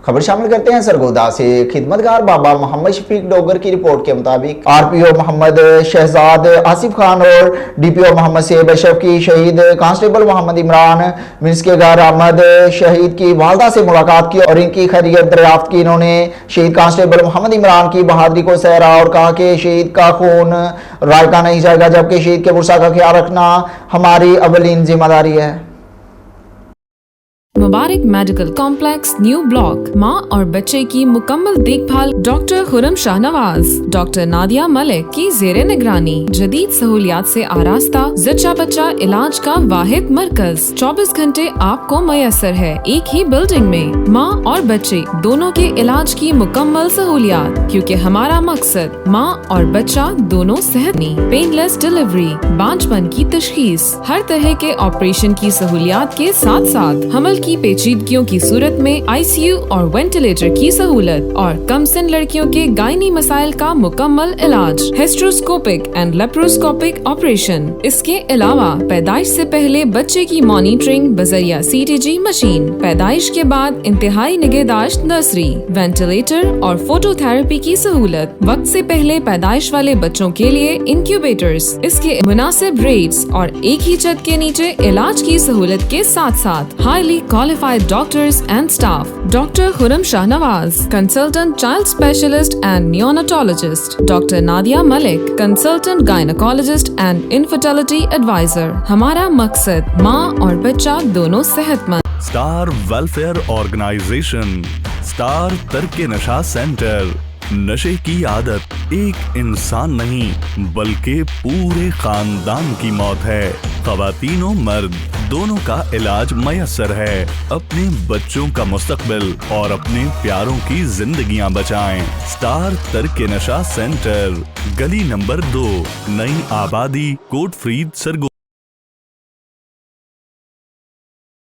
खबर शामिल करते हैं सरगोदा से। खिदमतगार बाबा मोहम्मद शफीक डोगर की रिपोर्ट के मुताबिक आरपीओ मोहम्मद शहजाद आसिफ खान और डीपीओ मोहम्मद सेब अशरफ की शहीद कांस्टेबल मोहम्मद इमरान मिर्ज के घर आमद शहीद की वालदा से मुलाकात की और इनकी खैरियत दरियाफ्त की। इन्होंने शहीद कांस्टेबल मोहम्मद इमरान की बहादुरी को सहरा और कहा कि शहीद का खून राय का नहीं जाएगा, जबकि शहीद के पुरसा का ख्याल रखना हमारी अवलीन जिम्मेदारी है। मुबारक मेडिकल कॉम्प्लेक्स, न्यू ब्लॉक। माँ और बच्चे की मुकम्मल देखभाल डॉक्टर खुरम शाहनवाज, डॉक्टर नादिया मलिक की ज़ेरे निगरानी। जदीद सहूलियात से आरास्ता जच्चा बच्चा इलाज का वाहिद मरकज 24 घंटे आपको मयसर है एक ही बिल्डिंग में। माँ और बच्चे दोनों के इलाज की मुकम्मल सहूलियात, क्योंकि हमारा मकसद माँ और बच्चा दोनों सेहतनी। पेनलेस डिलीवरी, बांझपन की तशखीस, हर तरह के ऑपरेशन की सहूलियात के साथ साथ हमल की पेचीदगियों की सूरत में आईसीयू और वेंटिलेटर की सहूलत और कमसिन लड़कियों के गायनी मसाइल का मुकम्मल इलाज, हिस्ट्रोस्कोपिक एंड लेप्रोस्कोपिक ऑपरेशन। इसके अलावा पैदाइश से पहले बच्चे की मॉनिटरिंग बजरिया सीटीजी मशीन, पैदाइश के बाद इंतहाई निगहदाश्त नर्सरी, वेंटिलेटर और फोटोथेरेपी की सहूलत, वक्त से पहले पैदाइश वाले बच्चों के लिए इंक्यूबेटर्स, इसके मुनासिब रेट्स और एक ही छत के नीचे इलाज की सहूलत के साथ साथ highly qualified doctors and staff. Dr. Khurram Shahnawaz, consultant child specialist and neonatologist. Dr. Nadia Malik, consultant gynecologist and infertility advisor. हमारा मकसद माँ और बच्चा दोनों सेहतमंद। स्टार वेलफेयर ऑर्गेनाइजेशन, स्टार तरके नशा सेंटर। नशे की आदत एक इंसान नहीं बल्कि पूरे खानदान की मौत है। ख़वातीन और मर्द दोनों का इलाज मयसर है। अपने बच्चों का मुस्तकबिल और अपने प्यारों की जिंदगियां बचाएं। स्टार तरके नशा सेंटर, गली नंबर 2, नई आबादी, कोटफ्रीद, सरगोदा।